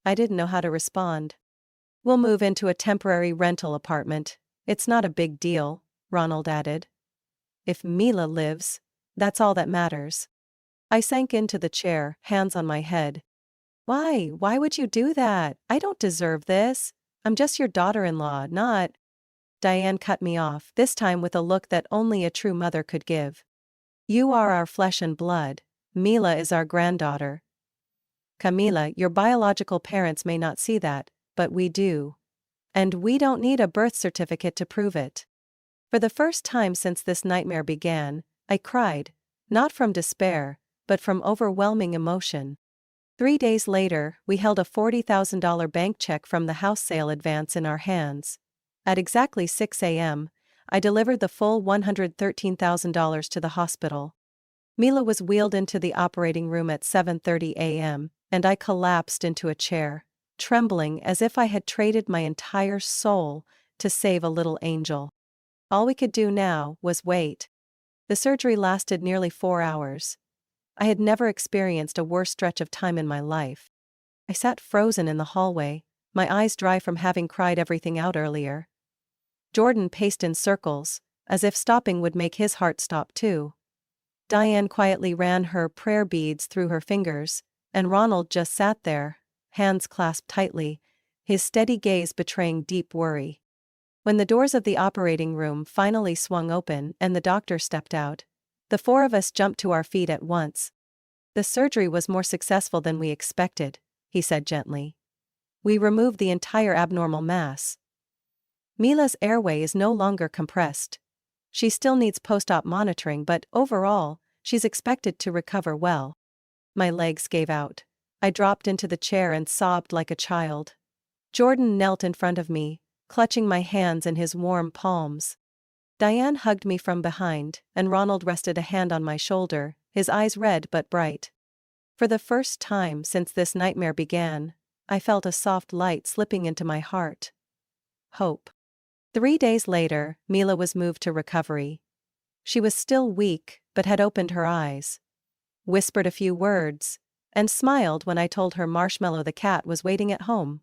I didn't know how to respond. We'll move into a temporary rental apartment. It's not a big deal, Ronald added. If Mila lives, that's all that matters. I sank into the chair, hands on my head. Why? Why would you do that? I don't deserve this. I'm just your daughter-in-law, not. Diane cut me off, this time with a look that only a true mother could give. You are our flesh and blood. Mila is our granddaughter. Camila, your biological parents may not see that, but we do. And we don't need a birth certificate to prove it. For the first time since this nightmare began, I cried, not from despair, but from overwhelming emotion. 3 days later, we held a $40,000 bank check from the house sale advance in our hands. At exactly 6 a.m., I delivered the full $113,000 to the hospital. Mila was wheeled into the operating room at 7:30 a.m., and I collapsed into a chair, trembling as if I had traded my entire soul to save a little angel. All we could do now was wait. The surgery lasted nearly 4 hours. I had never experienced a worse stretch of time in my life. I sat frozen in the hallway, my eyes dry from having cried everything out earlier. Jordan paced in circles, as if stopping would make his heart stop too. Diane quietly ran her prayer beads through her fingers, and Ronald just sat there, hands clasped tightly, his steady gaze betraying deep worry. When the doors of the operating room finally swung open and the doctor stepped out, the four of us jumped to our feet at once. The surgery was more successful than we expected, he said gently. We removed the entire abnormal mass. Mila's airway is no longer compressed. She still needs post-op monitoring, but overall, she's expected to recover well. My legs gave out. I dropped into the chair and sobbed like a child. Jordan knelt in front of me, clutching my hands in his warm palms. Diane hugged me from behind, and Ronald rested a hand on my shoulder, his eyes red but bright. For the first time since this nightmare began, I felt a soft light slipping into my heart. Hope. 3 days later, Mila was moved to recovery. She was still weak, but had opened her eyes, whispered a few words, and smiled when I told her Marshmallow the cat was waiting at home.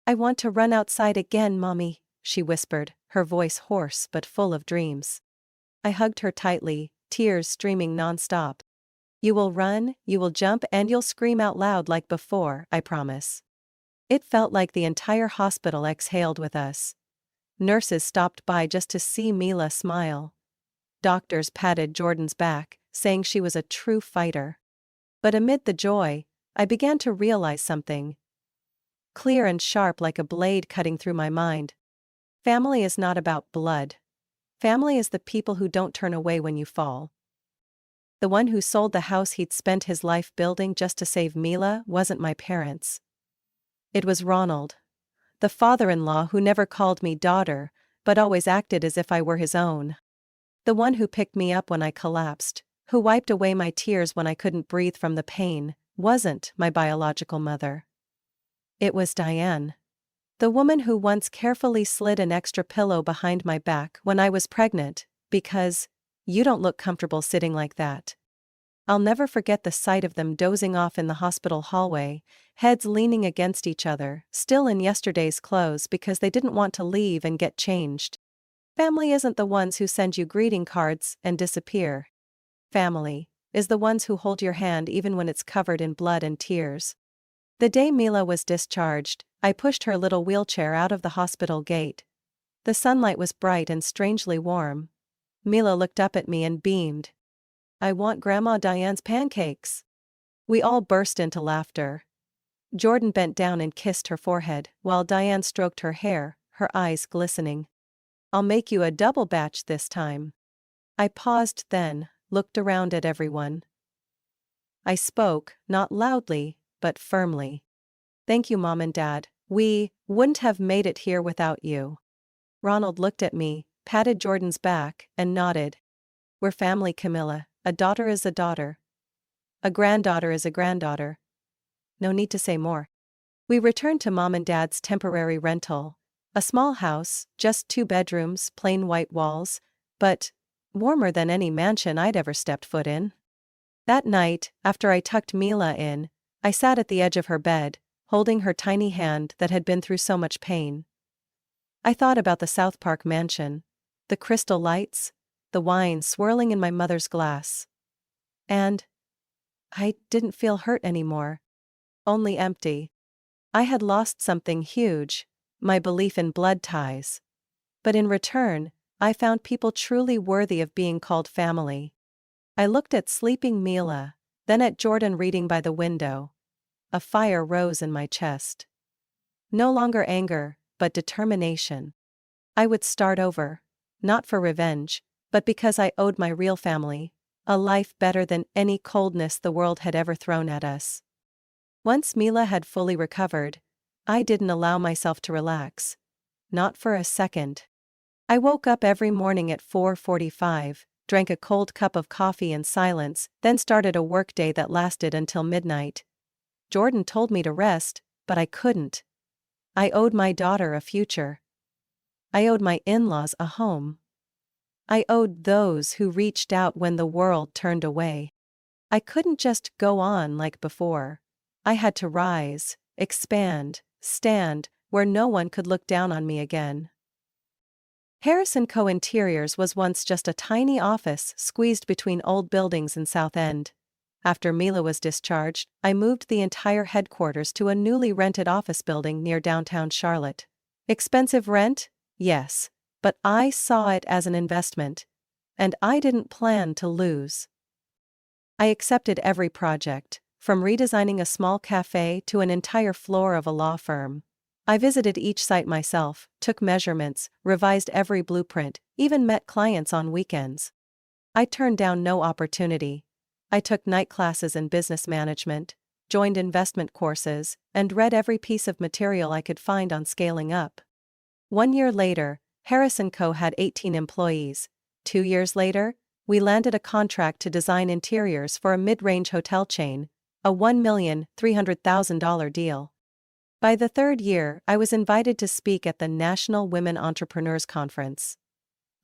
I want to run outside again, Mommy, she whispered, her voice hoarse but full of dreams. I hugged her tightly, tears streaming nonstop. You will run, you will jump, and you'll scream out loud like before, I promise. It felt like the entire hospital exhaled with us. Nurses stopped by just to see Mila smile. Doctors patted Jordan's back, saying she was a true fighter. But amid the joy, I began to realize something. Clear and sharp like a blade cutting through my mind. Family is not about blood. Family is the people who don't turn away when you fall. The one who sold the house he'd spent his life building just to save Mila wasn't my parents. It was Ronald, the father-in-law who never called me daughter, but always acted as if I were his own. The one who picked me up when I collapsed, who wiped away my tears when I couldn't breathe from the pain, wasn't my biological mother. It was Diane. The woman who once carefully slid an extra pillow behind my back when I was pregnant, because, you don't look comfortable sitting like that. I'll never forget the sight of them dozing off in the hospital hallway, heads leaning against each other, still in yesterday's clothes because they didn't want to leave and get changed. Family isn't the ones who send you greeting cards and disappear. Family is the ones who hold your hand even when it's covered in blood and tears. The day Mila was discharged, I pushed her little wheelchair out of the hospital gate. The sunlight was bright and strangely warm. Mila looked up at me and beamed. I want Grandma Diane's pancakes. We all burst into laughter. Jordan bent down and kissed her forehead, while Diane stroked her hair, her eyes glistening. I'll make you a double batch this time. I paused then, looked around at everyone. I spoke, not loudly, but firmly. Thank you, Mom and Dad. We wouldn't have made it here without you. Ronald looked at me, patted Jordan's back, and nodded. We're family, Camilla. A daughter is a daughter. A granddaughter is a granddaughter. No need to say more. We returned to Mom and Dad's temporary rental. A small house, just 2 bedrooms, plain white walls, but warmer than any mansion I'd ever stepped foot in. That night, after I tucked Mila in, I sat at the edge of her bed, holding her tiny hand that had been through so much pain. I thought about the South Park mansion, the crystal lights, the wine swirling in my mother's glass. And I didn't feel hurt anymore. Only empty. I had lost something huge, my belief in blood ties. But in return, I found people truly worthy of being called family. I looked at sleeping Mila, then at Jordan reading by the window. A fire rose in my chest. No longer anger, but determination. I would start over, not for revenge, but because I owed my real family a life better than any coldness the world had ever thrown at us. Once Mila had fully recovered, I didn't allow myself to relax. Not for a second. I woke up every morning at 4:45, drank a cold cup of coffee in silence, then started a workday that lasted until midnight. Jordan told me to rest, but I couldn't. I owed my daughter a future. I owed my in-laws a home. I owed those who reached out when the world turned away. I couldn't just go on like before. I had to rise, expand, stand, where no one could look down on me again. Harris & Co. Interiors was once just a tiny office squeezed between old buildings in South End. After Mila was discharged, I moved the entire headquarters to a newly rented office building near downtown Charlotte. Expensive rent? Yes. But I saw it as an investment. And I didn't plan to lose. I accepted every project, from redesigning a small cafe to an entire floor of a law firm. I visited each site myself, took measurements, revised every blueprint, even met clients on weekends. I turned down no opportunity. I took night classes in business management, joined investment courses, and read every piece of material I could find on scaling up. 1 year later, Harris & Co. had 18 employees. 2 years later, we landed a contract to design interiors for a mid-range hotel chain, a $1,300,000 deal. By the 3rd year, I was invited to speak at the National Women Entrepreneurs Conference.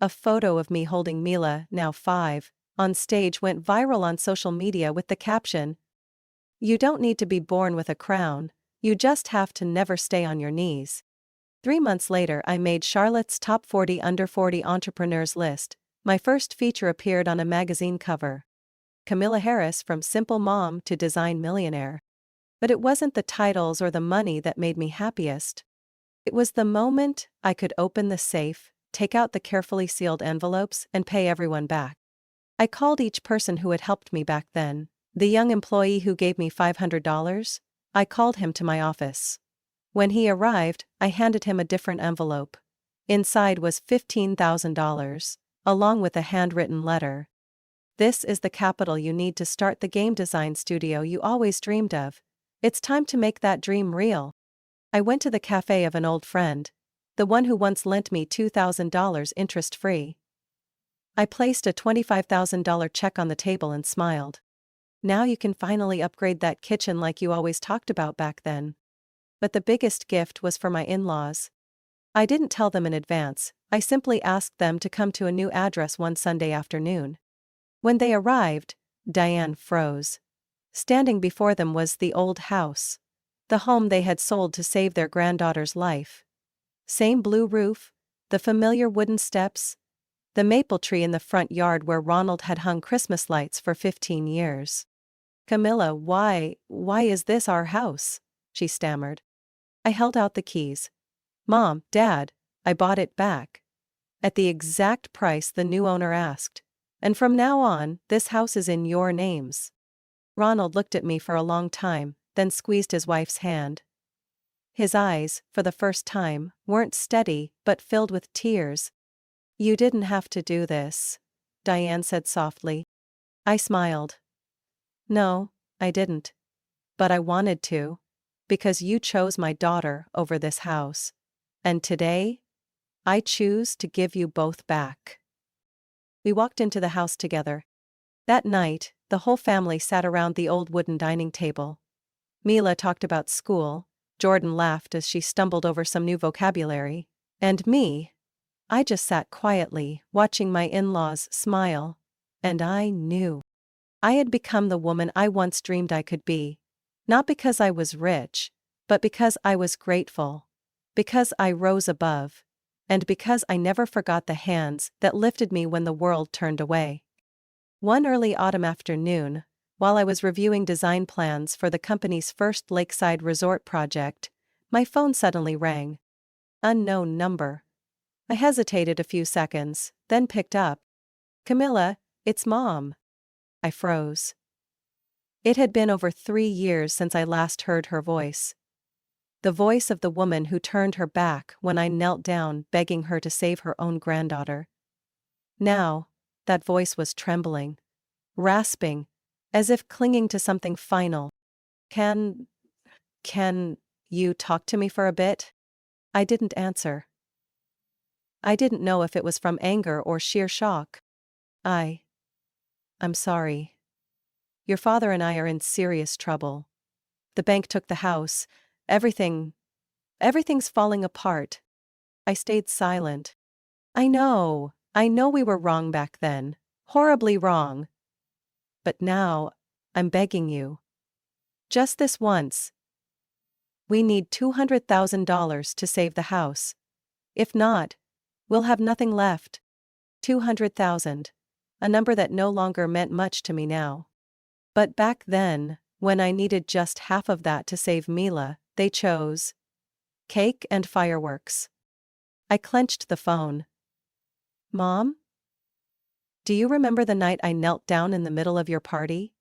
A photo of me holding Mila, now 5, on stage went viral on social media with the caption, "You don't need to be born with a crown, you just have to never stay on your knees." 3 months later, I made Charlotte's Top 40 Under 40 Entrepreneurs list. My first feature appeared on a magazine cover. Camilla Harris, from simple mom to design millionaire. But it wasn't the titles or the money that made me happiest. It was the moment I could open the safe, take out the carefully sealed envelopes, and pay everyone back. I called each person who had helped me back then. The young employee who gave me $500, I called him to my office. When he arrived, I handed him a different envelope. Inside was $15,000, along with a handwritten letter. "This is the capital you need to start the game design studio you always dreamed of. It's time to make that dream real." I went to the cafe of an old friend, the one who once lent me $2,000 interest-free. I placed a $25,000 check on the table and smiled. "Now you can finally upgrade that kitchen like you always talked about back then." But the biggest gift was for my in-laws. I didn't tell them in advance, I simply asked them to come to a new address one Sunday afternoon. When they arrived, Diane froze. Standing before them was the old house. The home they had sold to save their granddaughter's life. Same blue roof, the familiar wooden steps, the maple tree in the front yard where Ronald had hung Christmas lights for 15 years. "Camilla, why is this our house?" she stammered. I held out the keys. "Mom, Dad, I bought it back. At the exact price the new owner asked. And from now on, this house is in your names." Ronald looked at me for a long time, then squeezed his wife's hand. His eyes, for the first time, weren't steady but filled with tears. "You didn't have to do this," Diane said softly. I smiled. "No, I didn't. But I wanted to. Because you chose my daughter over this house. And today, I choose to give you both back." We walked into the house together. That night, the whole family sat around the old wooden dining table. Mila talked about school, Jordan laughed as she stumbled over some new vocabulary, and me, I just sat quietly, watching my in-laws smile. And I knew. I had become the woman I once dreamed I could be. Not because I was rich, but because I was grateful. Because I rose above. And because I never forgot the hands that lifted me when the world turned away. One early autumn afternoon, while I was reviewing design plans for the company's first lakeside resort project, my phone suddenly rang. Unknown number. I hesitated a few seconds, then picked up. Camilla, it's Mom. I froze. It had been over 3 years since I last heard her voice. The voice of the woman who turned her back when I knelt down begging her to save her own granddaughter. Now, that voice was trembling, rasping, as if clinging to something final. Can you talk to me for a bit? I didn't answer. I didn't know if it was from anger or sheer shock. I'm sorry. Your father and I are in serious trouble. The bank took the house. Everything's falling apart. I stayed silent. I know we were wrong back then. Horribly wrong. But now, I'm begging you. Just this once. We need $200,000 to save the house. If not, we'll have nothing left. 200,000. A number that no longer meant much to me now. But back then, when I needed just half of that to save Mila, they chose cake and fireworks. I clenched the phone. Mom? Do you remember the night I knelt down in the middle of your party?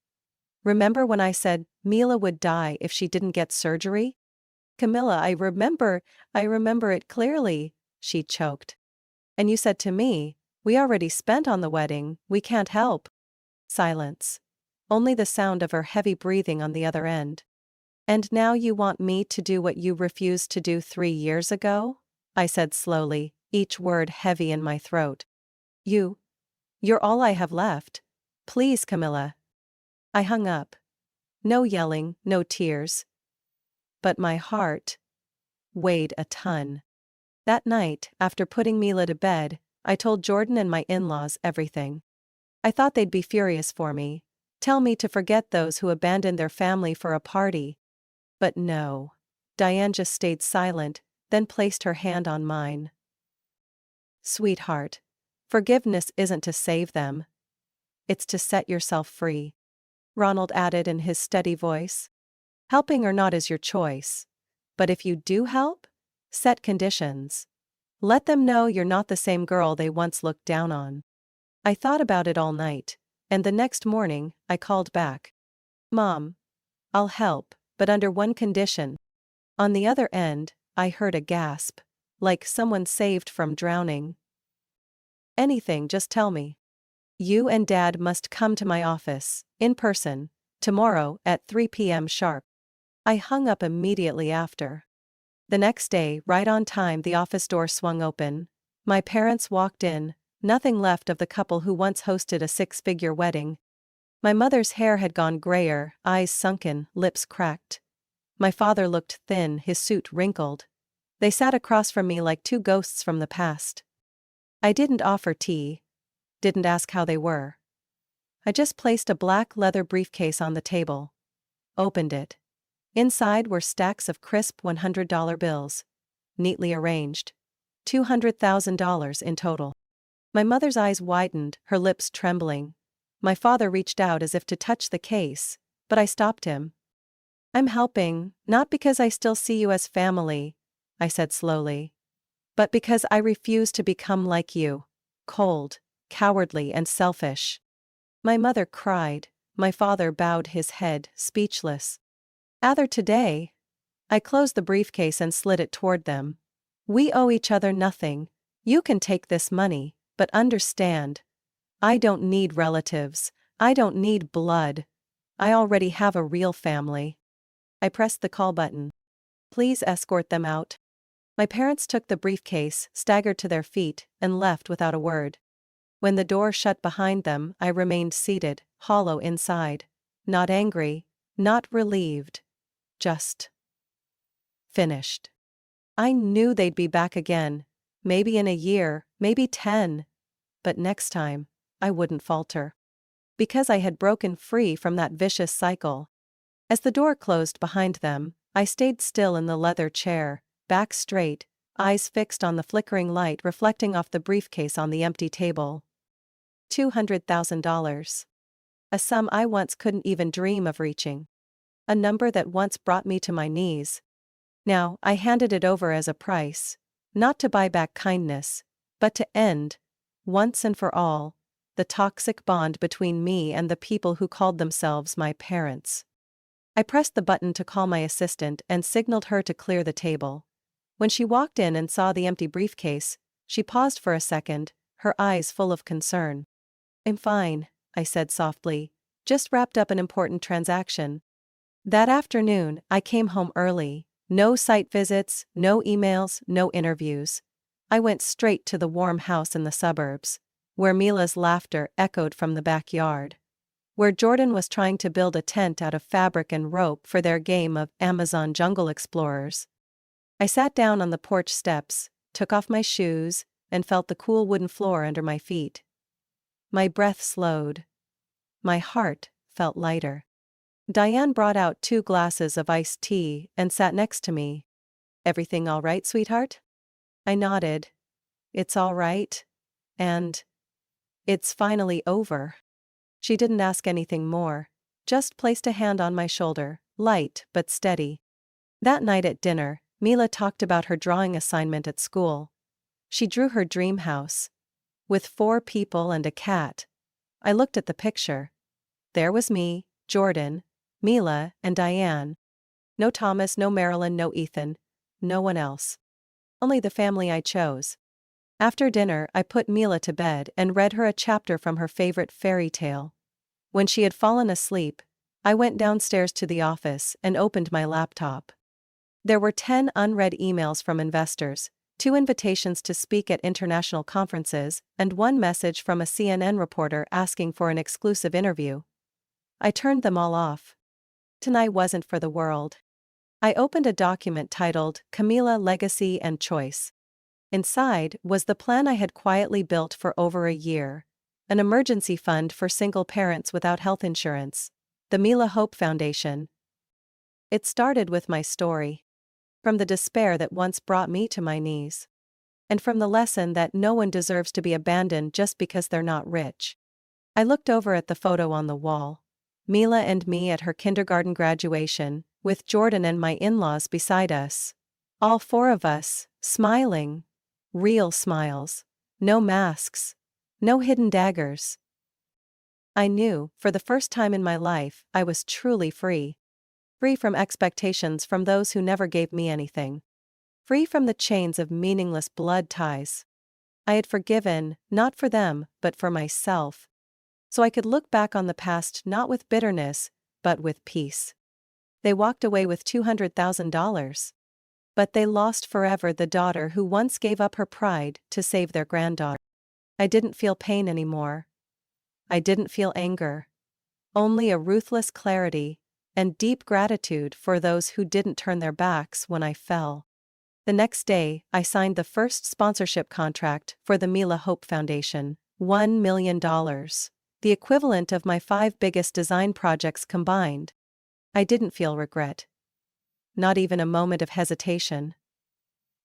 Remember when I said Mila would die if she didn't get surgery? Camilla, I remember it clearly, she choked. And you said to me, we already spent on the wedding, we can't help. Silence. Only the sound of her heavy breathing on the other end. And now you want me to do what you refused to do 3 years ago? I said slowly, each word heavy in my throat. You're all I have left. Please, Camilla. I hung up. No yelling, no tears. But my heart weighed a ton. That night, after putting Mila to bed, I told Jordan and my in-laws everything. I thought they'd be furious for me, tell me to forget those who abandoned their family for a party. But no. Diane just stayed silent, then placed her hand on mine. Sweetheart, forgiveness isn't to save them. It's to set yourself free. Ronald added in his steady voice. Helping or not is your choice. But if you do help, set conditions. Let them know you're not the same girl they once looked down on. I thought about it all night, and the next morning, I called back. Mom, I'll help, but under one condition. On the other end, I heard a gasp, like someone saved from drowning. Anything, just tell me. You and Dad must come to my office, in person, tomorrow at 3 p.m. sharp. I hung up immediately after. The next day, right on time, the office door swung open. My parents walked in, nothing left of the couple who once hosted a 6-figure wedding. My mother's hair had gone grayer, eyes sunken, lips cracked. My father looked thin, his suit wrinkled. They sat across from me like 2 ghosts from the past. I didn't offer tea. Didn't ask how they were. I just placed a black leather briefcase on the table. Opened it. Inside were stacks of crisp $100 bills. Neatly arranged. $200,000 in total. My mother's eyes widened, her lips trembling. My father reached out as if to touch the case, but I stopped him. I'm helping, not because I still see you as family, I said slowly. But because I refuse to become like you. Cold, cowardly and selfish. My mother cried, my father bowed his head, speechless. Either today. I closed the briefcase and slid it toward them. We owe each other nothing. You can take this money, but understand. I don't need relatives. I don't need blood. I already have a real family. I pressed the call button. Please escort them out. My parents took the briefcase, staggered to their feet, and left without a word. When the door shut behind them, I remained seated, hollow inside. Not angry, not relieved. Just finished. I knew they'd be back again, maybe in a year, maybe 10. But next time, I wouldn't falter. Because I had broken free from that vicious cycle. As the door closed behind them, I stayed still in the leather chair, back straight, eyes fixed on the flickering light reflecting off the briefcase on the empty table. $200,000. A sum I once couldn't even dream of reaching. A number that once brought me to my knees. Now, I handed it over as a price, not to buy back kindness, but to end, once and for all, the toxic bond between me and the people who called themselves my parents. I pressed the button to call my assistant and signaled her to clear the table. When she walked in and saw the empty briefcase, she paused for a second, her eyes full of concern. "I'm fine," I said softly, "just wrapped up an important transaction." That afternoon, I came home early. No site visits, no emails, no interviews. I went straight to the warm house in the suburbs, where Mila's laughter echoed from the backyard, where Jordan was trying to build a tent out of fabric and rope for their game of Amazon Jungle Explorers. I sat down on the porch steps, took off my shoes, and felt the cool wooden floor under my feet. My breath slowed. My heart felt lighter. Diane brought out 2 glasses of iced tea and sat next to me. "Everything all right, sweetheart?" I nodded. "It's all right. And it's finally over." She didn't ask anything more, just placed a hand on my shoulder, light but steady. That night at dinner, Mila talked about her drawing assignment at school. She drew her dream house. With 4 people and a cat. I looked at the picture. There was me, Jordan, Mila, and Diane. No Thomas, no Marilyn, no Ethan. No one else. Only the family I chose. After dinner, I put Mila to bed and read her a chapter from her favorite fairy tale. When she had fallen asleep, I went downstairs to the office and opened my laptop. There were 10 unread emails from investors, 2 invitations to speak at international conferences, and 1 message from a CNN reporter asking for an exclusive interview. I turned them all off. Tonight wasn't for the world. I opened a document titled Camila Legacy and Choice. Inside was the plan I had quietly built for over a year. An emergency fund for single parents without health insurance. The Mila Hope Foundation. It started with my story. From the despair that once brought me to my knees. And from the lesson that no one deserves to be abandoned just because they're not rich. I looked over at the photo on the wall. Mila and me at her kindergarten graduation, with Jordan and my in-laws beside us. All 4 of us, smiling. Real smiles. No masks. No hidden daggers. I knew, for the first time in my life, I was truly free. Free from expectations from those who never gave me anything. Free from the chains of meaningless blood ties. I had forgiven, not for them, but for myself. So I could look back on the past not with bitterness, but with peace. They walked away with $200,000. But they lost forever the daughter who once gave up her pride to save their granddaughter. I didn't feel pain anymore. I didn't feel anger. Only a ruthless clarity, and deep gratitude for those who didn't turn their backs when I fell. The next day, I signed the first sponsorship contract for the Mila Hope Foundation, $1 million. The equivalent of my 5 biggest design projects combined. I didn't feel regret. Not even a moment of hesitation.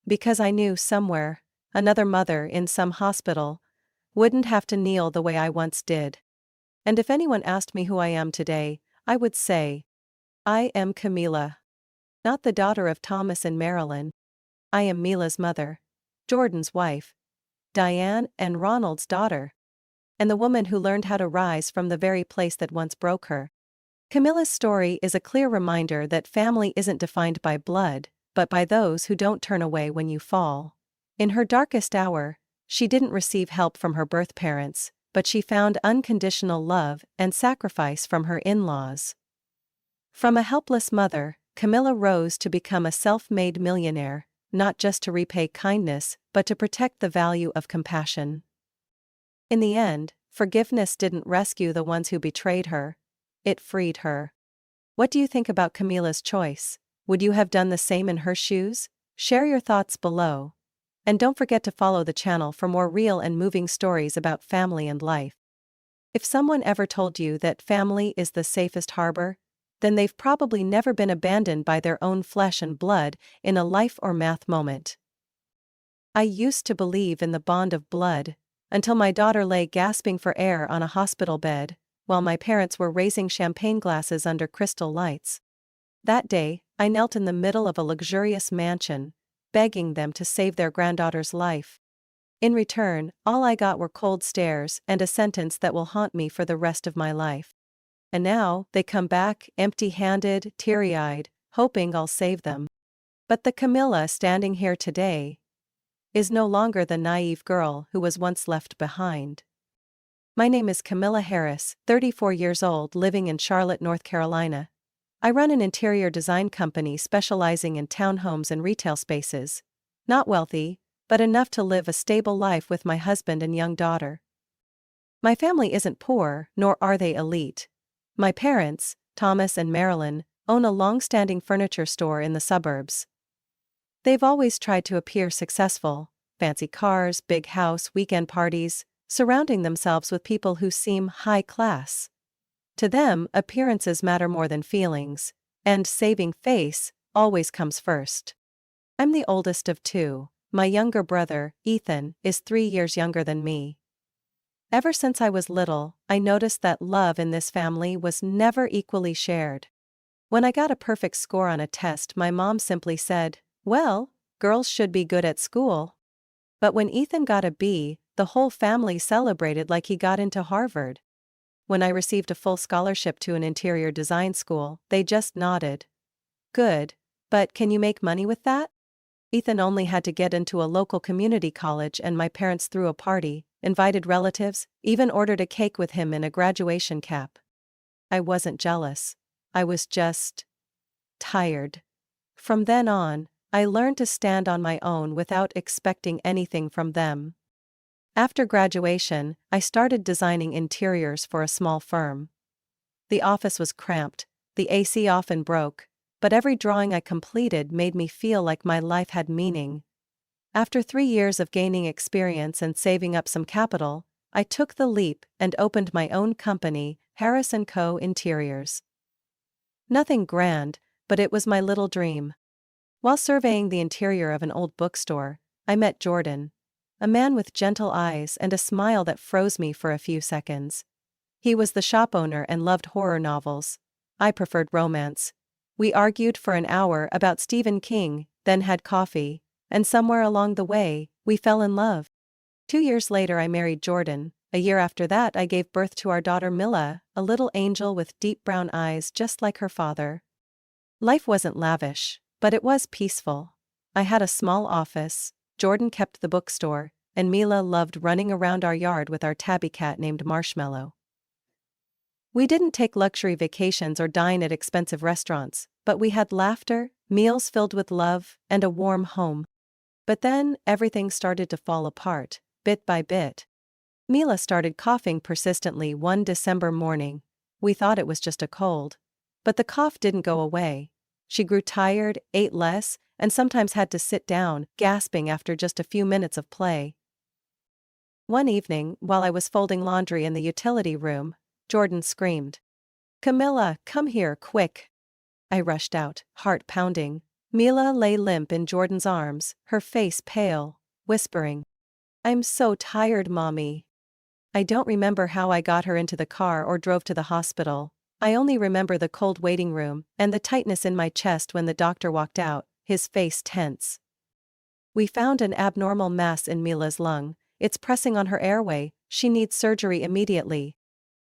Because I knew somewhere, another mother in some hospital wouldn't have to kneel the way I once did. And if anyone asked me who I am today, I would say, I am Camila. Not the daughter of Thomas and Marilyn. I am Mila's mother, Jordan's wife, Diane and Ronald's daughter. And the woman who learned how to rise from the very place that once broke her. Camilla's story is a clear reminder that family isn't defined by blood, but by those who don't turn away when you fall. In her darkest hour, she didn't receive help from her birth parents, but she found unconditional love and sacrifice from her in-laws. From a helpless mother, Camilla rose to become a self-made millionaire, not just to repay kindness, but to protect the value of compassion. In the end, forgiveness didn't rescue the ones who betrayed her. It freed her. What do you think about Camila's choice? Would you have done the same in her shoes? Share your thoughts below. And don't forget to follow the channel for more real and moving stories about family and life. If someone ever told you that family is the safest harbor, then they've probably never been abandoned by their own flesh and blood in a life or math moment. I used to believe in the bond of blood, until my daughter lay gasping for air on a hospital bed, while my parents were raising champagne glasses under crystal lights. That day, I knelt in the middle of a luxurious mansion, begging them to save their granddaughter's life. In return, all I got were cold stares and a sentence that will haunt me for the rest of my life. And now, they come back, empty-handed, teary-eyed, hoping I'll save them. But the Camilla standing here today is no longer the naive girl who was once left behind. My name is Camilla Harris, 34 years old, living in Charlotte, North Carolina. I run an interior design company specializing in townhomes and retail spaces. Not wealthy, but enough to live a stable life with my husband and young daughter. My family isn't poor, nor are they elite. My parents, Thomas and Marilyn, own a long-standing furniture store in the suburbs. They've always tried to appear successful: fancy cars, big house, weekend parties, surrounding themselves with people who seem high class. To them, appearances matter more than feelings, and saving face always comes first. I'm the oldest of two. My younger brother, Ethan, is 3 years younger than me. Ever since I was little, I noticed that love in this family was never equally shared. When I got a perfect score on a test, my mom simply said, "Well, girls should be good at school." But when Ethan got a B, the whole family celebrated like he got into Harvard. When I received a full scholarship to an interior design school, they just nodded. "Good, but can you make money with that?" Ethan only had to get into a local community college, and my parents threw a party, invited relatives, even ordered a cake with him in a graduation cap. I wasn't jealous. I was just tired. From then on, I learned to stand on my own without expecting anything from them. After graduation, I started designing interiors for a small firm. The office was cramped, the AC often broke, but every drawing I completed made me feel like my life had meaning. After 3 years of gaining experience and saving up some capital, I took the leap and opened my own company, Harris & Co. Interiors. Nothing grand, but it was my little dream. While surveying the interior of an old bookstore, I met Jordan, a man with gentle eyes and a smile that froze me for a few seconds. He was the shop owner and loved horror novels. I preferred romance. We argued for an hour about Stephen King, then had coffee, and somewhere along the way, we fell in love. 2 years later, I married Jordan. A year after that, I gave birth to our daughter Mila, a little angel with deep brown eyes just like her father. Life wasn't lavish, but it was peaceful. I had a small office, Jordan kept the bookstore, and Mila loved running around our yard with our tabby cat named Marshmallow. We didn't take luxury vacations or dine at expensive restaurants, but we had laughter, meals filled with love, and a warm home. But then, everything started to fall apart, bit by bit. Mila started coughing persistently one December morning. We thought it was just a cold. But the cough didn't go away. She grew tired, ate less, and sometimes had to sit down, gasping after just a few minutes of play. One evening, while I was folding laundry in the utility room, Jordan screamed, "Camilla, come here, quick." I rushed out, heart pounding. Mila lay limp in Jordan's arms, her face pale, whispering, "I'm so tired, Mommy." I don't remember how I got her into the car or drove to the hospital. I only remember the cold waiting room and the tightness in my chest when the doctor walked out, his face tense. "We found an abnormal mass in Mila's lung. It's pressing on her airway. She needs surgery immediately."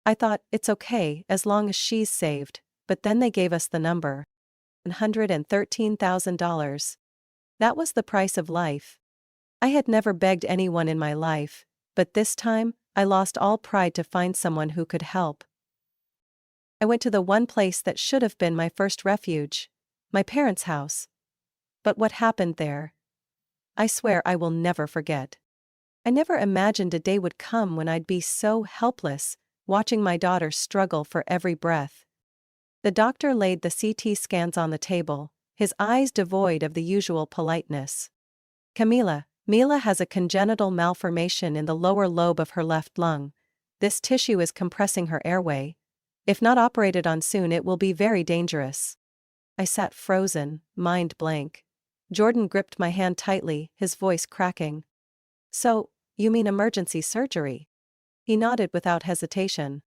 I thought, it's okay as long as she's saved, but then they gave us the number. $113,000. That was the price of life. I had never begged anyone in my life, but this time, I lost all pride to find someone who could help. I went to the one place that should have been my first refuge, my parents' house. But what happened there? I swear I will never forget. I never imagined a day would come when I'd be so helpless, watching my daughter struggle for every breath. The doctor laid the CT scans on the table, his eyes devoid of the usual politeness. Mila has a congenital malformation in the lower lobe of her left lung. This tissue is compressing her airway. If not operated on soon, it will be very dangerous. I sat frozen, mind blank. Jordan gripped my hand tightly, his voice cracking. So, you mean emergency surgery? He nodded without hesitation.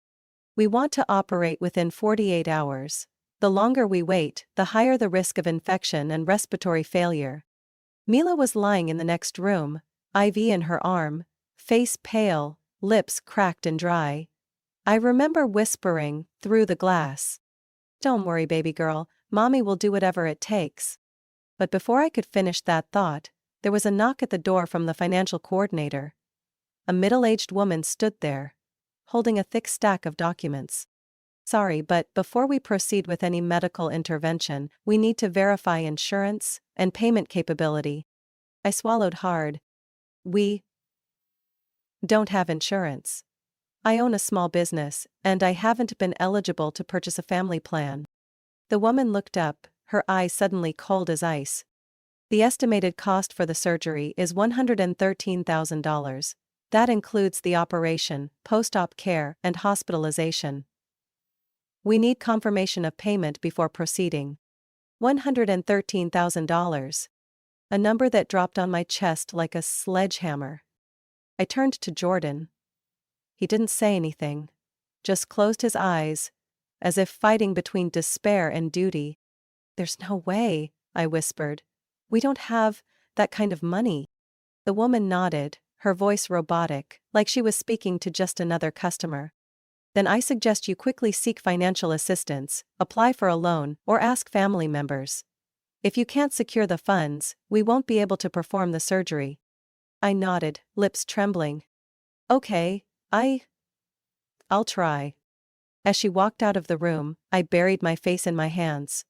We want to operate within 48 hours. The longer we wait, the higher the risk of infection and respiratory failure. Mila was lying in the next room, IV in her arm, face pale, lips cracked and dry. I remember whispering, through the glass, "Don't worry, baby girl, mommy will do whatever it takes." But before I could finish that thought, there was a knock at the door from the financial coordinator. A middle-aged woman stood there, holding a thick stack of documents. "Sorry, but before we proceed with any medical intervention, we need to verify insurance and payment capability." I swallowed hard. "We don't have insurance. I own a small business, and I haven't been eligible to purchase a family plan." The woman looked up, her eyes suddenly cold as ice. "The estimated cost for the surgery is $113,000. That includes the operation, post-op care, and hospitalization. We need confirmation of payment before proceeding." $113,000. A number that dropped on my chest like a sledgehammer. I turned to Jordan. He didn't say anything, just closed his eyes, as if fighting between despair and duty. "There's no way," I whispered. "We don't have that kind of money." The woman nodded, her voice robotic, like she was speaking to just another customer. "Then I suggest you quickly seek financial assistance, apply for a loan, or ask family members. If you can't secure the funds, we won't be able to perform the surgery." I nodded, lips trembling. "Okay, I'll try." As she walked out of the room, I buried my face in my hands.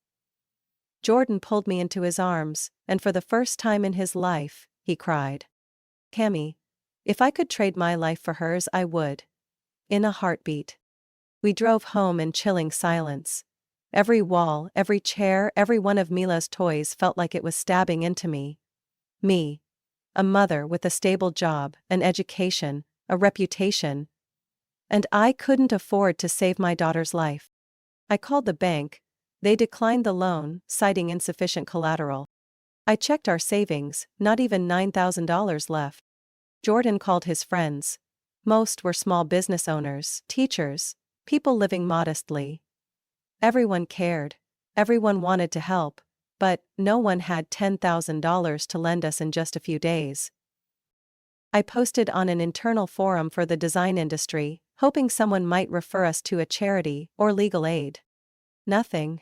Jordan pulled me into his arms, and for the first time in his life, he cried. "Cammy, if I could trade my life for hers, I would. In a heartbeat." We drove home in chilling silence. Every wall, every chair, every one of Mila's toys felt like it was stabbing into me. Me, a mother with a stable job, an education, a reputation. And I couldn't afford to save my daughter's life. I called the bank. They declined the loan, citing insufficient collateral. I checked our savings, not even $9,000 left. Jordan called his friends. Most were small business owners, teachers, people living modestly. Everyone cared. Everyone wanted to help. But no one had $10,000 to lend us in just a few days. I posted on an internal forum for the design industry, hoping someone might refer us to a charity or legal aid. Nothing.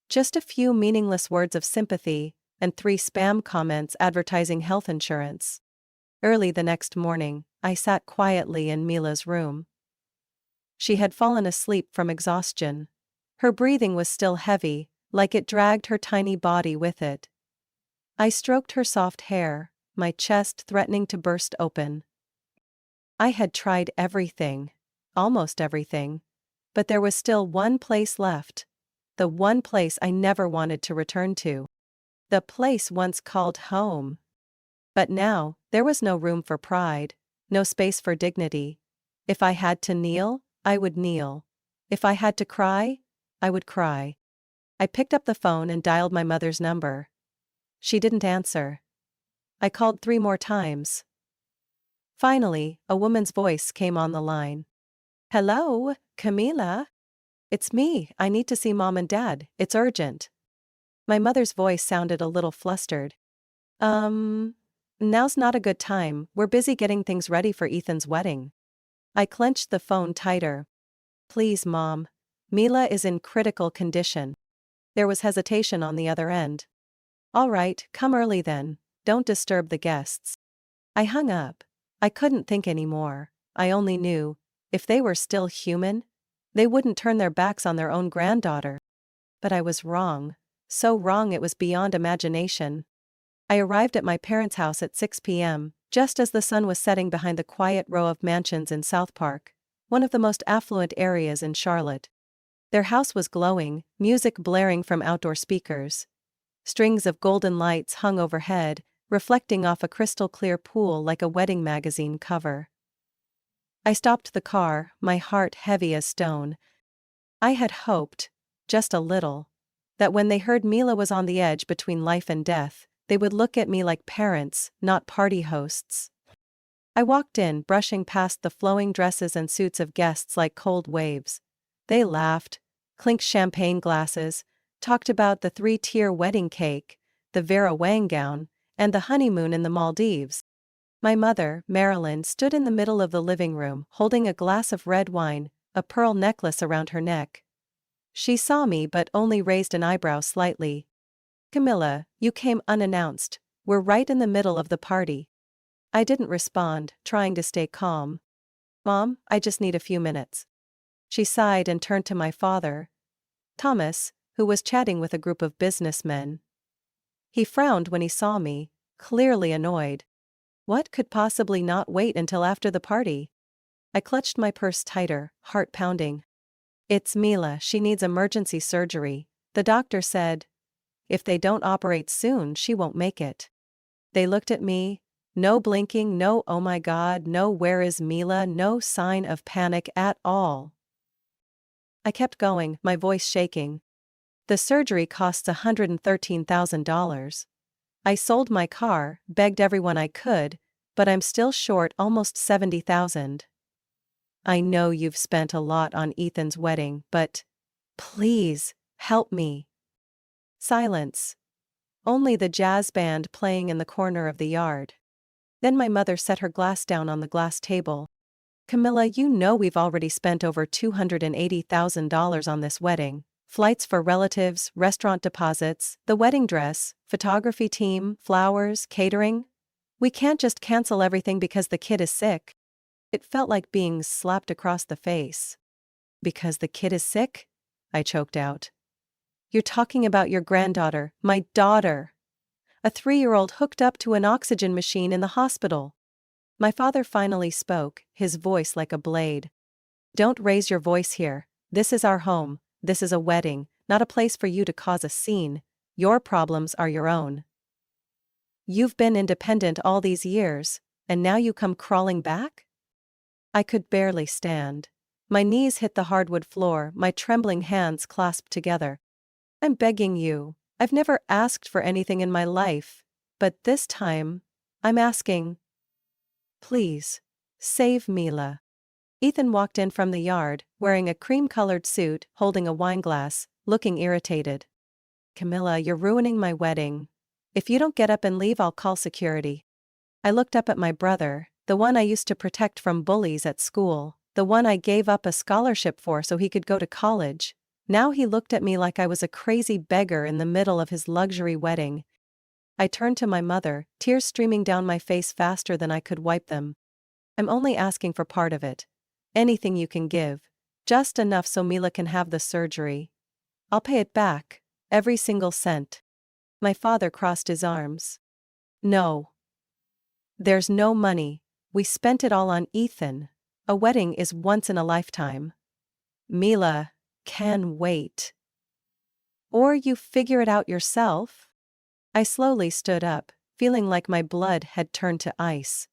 Just a few meaningless words of sympathy, and 3 spam comments advertising health insurance. Early the next morning, I sat quietly in Mila's room. She had fallen asleep from exhaustion. Her breathing was still heavy, like it dragged her tiny body with it. I stroked her soft hair, my chest threatening to burst open. I had tried everything, almost everything. But there was still one place left. The one place I never wanted to return to. The place once called home. But now, there was no room for pride, no space for dignity. If I had to kneel, I would kneel. If I had to cry, I would cry. I picked up the phone and dialed my mother's number. She didn't answer. I called 3 more times. Finally, a woman's voice came on the line. "Hello, Camila? It's me, I need to see Mom and Dad, it's urgent." My mother's voice sounded a little flustered. Now's not a good time, we're busy getting things ready for Ethan's wedding." I clenched the phone tighter. "Please, Mom. Mila is in critical condition." There was hesitation on the other end. "All right, come early then. Don't disturb the guests." I hung up. I couldn't think anymore. I only knew, if they were still human, they wouldn't turn their backs on their own granddaughter. But I was wrong. So wrong it was beyond imagination. I arrived at my parents' house at 6 p.m., just as the sun was setting behind the quiet row of mansions in South Park, one of the most affluent areas in Charlotte. Their house was glowing, music blaring from outdoor speakers. Strings of golden lights hung overhead, reflecting off a crystal-clear pool like a wedding magazine cover. I stopped the car, my heart heavy as stone. I had hoped, just a little, that when they heard Mila was on the edge between life and death, they would look at me like parents, not party hosts. I walked in, brushing past the flowing dresses and suits of guests like cold waves. They laughed, clinked champagne glasses, talked about the three-tier wedding cake, the Vera Wang gown, and the honeymoon in the Maldives. My mother, Marilyn, stood in the middle of the living room, holding a glass of red wine, a pearl necklace around her neck. She saw me but only raised an eyebrow slightly. "Camilla, you came unannounced. We're right in the middle of the party." I didn't respond, trying to stay calm. "Mom, I just need a few minutes." She sighed and turned to my father, Thomas, who was chatting with a group of businessmen. He frowned when he saw me, clearly annoyed. What could possibly not wait until after the party? I clutched my purse tighter, heart pounding. "It's Mila, she needs emergency surgery. The doctor said, if they don't operate soon, she won't make it." They looked at me. No blinking, no "oh my god," no "where is Mila," no sign of panic at all. I kept going, my voice shaking. "The surgery costs $113,000. I sold my car, begged everyone I could, but I'm still short almost $70,000. I know you've spent a lot on Ethan's wedding, but please, help me." Silence. Only the jazz band playing in the corner of the yard. Then my mother set her glass down on the glass table. "Camilla, you know we've already spent over $280,000 on this wedding. Flights for relatives, restaurant deposits, the wedding dress, photography team, flowers, catering. We can't just cancel everything because the kid is sick." It felt like being slapped across the face. "Because the kid is sick?" I choked out. "You're talking about your granddaughter, my daughter. A 3-year-old hooked up to an oxygen machine in the hospital." My father finally spoke, his voice like a blade. "Don't raise your voice here. This is our home. This is a wedding, not a place for you to cause a scene. Your problems are your own. You've been independent all these years, and now you come crawling back?" I could barely stand. My knees hit the hardwood floor, my trembling hands clasped together. "I'm begging you. I've never asked for anything in my life, but this time, I'm asking. Please, save Mila." Ethan walked in from the yard, wearing a cream-colored suit, holding a wineglass, looking irritated. "Camilla, you're ruining my wedding. If you don't get up and leave, I'll call security." I looked up at my brother, the one I used to protect from bullies at school, the one I gave up a scholarship for so he could go to college. Now he looked at me like I was a crazy beggar in the middle of his luxury wedding. I turned to my mother, tears streaming down my face faster than I could wipe them. "I'm only asking for part of it. Anything you can give. Just enough so Mila can have the surgery. I'll pay it back. Every single cent." My father crossed his arms. "No. There's no money. We spent it all on Ethan. A wedding is once in a lifetime. Mila can wait. Or you figure it out yourself." I slowly stood up, feeling like my blood had turned to ice.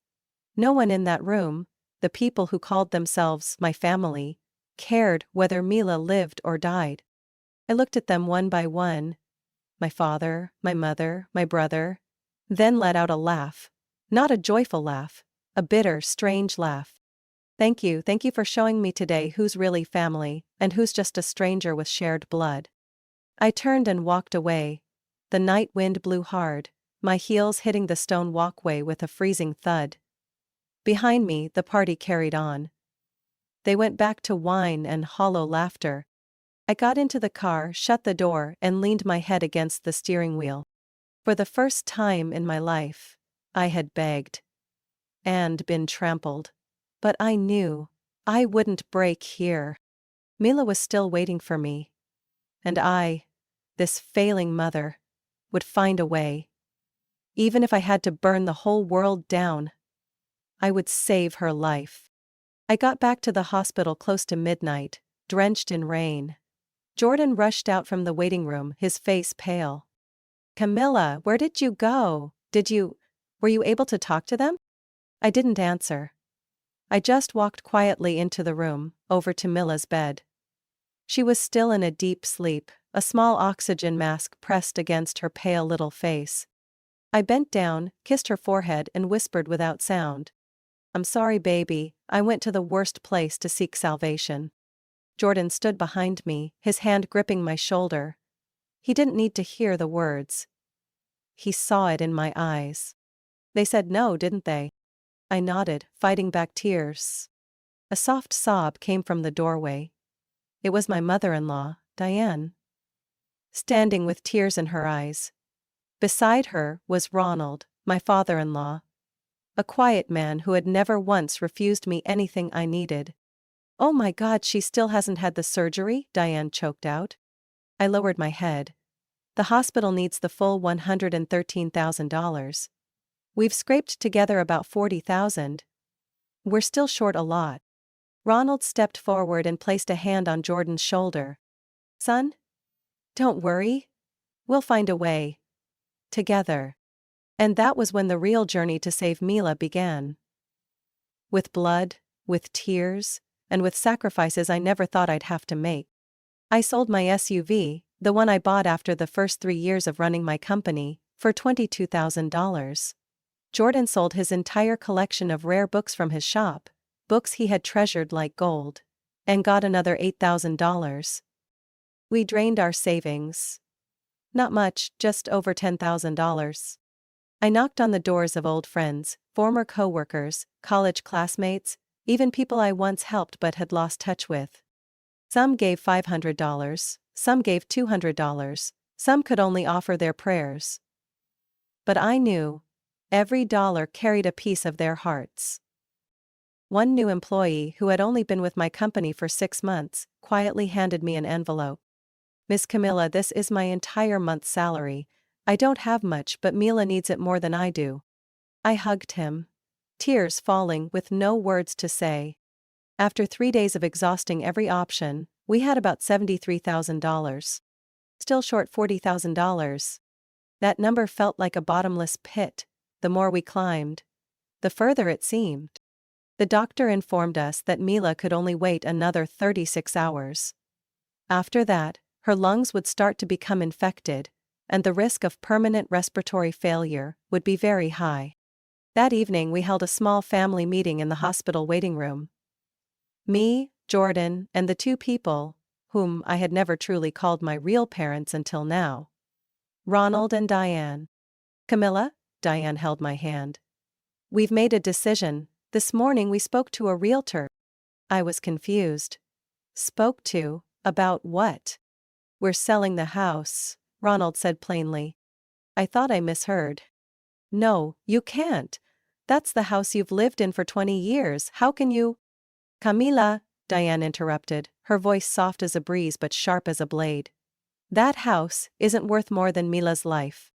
No one in that room, the people who called themselves my family, cared whether Mila lived or died. I looked at them one by one. My father, my mother, my brother. Then let out a laugh. Not a joyful laugh. A bitter, strange laugh. Thank you for showing me today who's really family, and who's just a stranger with shared blood." I turned and walked away. The night wind blew hard, my heels hitting the stone walkway with a freezing thud. Behind me, the party carried on. They went back to wine and hollow laughter. I got into the car, shut the door, and leaned my head against the steering wheel. For the first time in my life, I had begged. And been trampled. But I knew I wouldn't break here. Mila was still waiting for me. And I, this failing mother, would find a way. Even if I had to burn the whole world down, I would save her life. I got back to the hospital close to midnight, drenched in rain. Jordan rushed out from the waiting room, his face pale. "Camilla, where did you go? Were you able to talk to them?" I didn't answer. I just walked quietly into the room, over to Mila's bed. She was still in a deep sleep, a small oxygen mask pressed against her pale little face. I bent down, kissed her forehead and whispered without sound. I'm sorry, baby, I went to the worst place to seek salvation. Jordan stood behind me, his hand gripping my shoulder. He didn't need to hear the words. He saw it in my eyes. They said no, didn't they? I nodded, fighting back tears. A soft sob came from the doorway. It was my mother-in-law, Diane, standing with tears in her eyes. Beside her was Ronald, my father-in-law. A quiet man who had never once refused me anything I needed. Oh my God, she still hasn't had the surgery, Diane choked out. I lowered my head. The hospital needs the full $113,000. We've scraped together about $40,000. We're still short a lot. Ronald stepped forward and placed a hand on Jordan's shoulder. Son? Don't worry. We'll find a way. Together. And that was when the real journey to save Mila began. With blood, with tears, and with sacrifices I never thought I'd have to make. I sold my SUV, the one I bought after the first 3 years of running my company, for $22,000. Jordan sold his entire collection of rare books from his shop, books he had treasured like gold, and got another $8,000. We drained our savings. Not much, just over $10,000. I knocked on the doors of old friends, former co-workers, college classmates, even people I once helped but had lost touch with. Some gave $500, some gave $200, some could only offer their prayers. But I knew every dollar carried a piece of their hearts. One new employee who had only been with my company for 6 months quietly handed me an envelope. Miss Camilla, this is my entire month's salary. I don't have much, but Mila needs it more than I do. I hugged him, tears falling with no words to say. After 3 days of exhausting every option, we had about $73,000. Still short $40,000. That number felt like a bottomless pit. The more we climbed, the further it seemed. The doctor informed us that Mila could only wait another 36 hours. After that, her lungs would start to become infected, and the risk of permanent respiratory failure would be very high. That evening we held a small family meeting in the hospital waiting room. Me, Jordan, and the 2 people, whom I had never truly called my real parents until now. Ronald and Diane. Camilla? Diane held my hand. We've made a decision. This morning we spoke to a realtor. I was confused. Spoke to? About what? We're selling the house, Ronald said plainly. I thought I misheard. No, you can't. That's the house you've lived in for 20 years. How can you? Camila, Diane interrupted, her voice soft as a breeze but sharp as a blade. That house isn't worth more than Mila's life.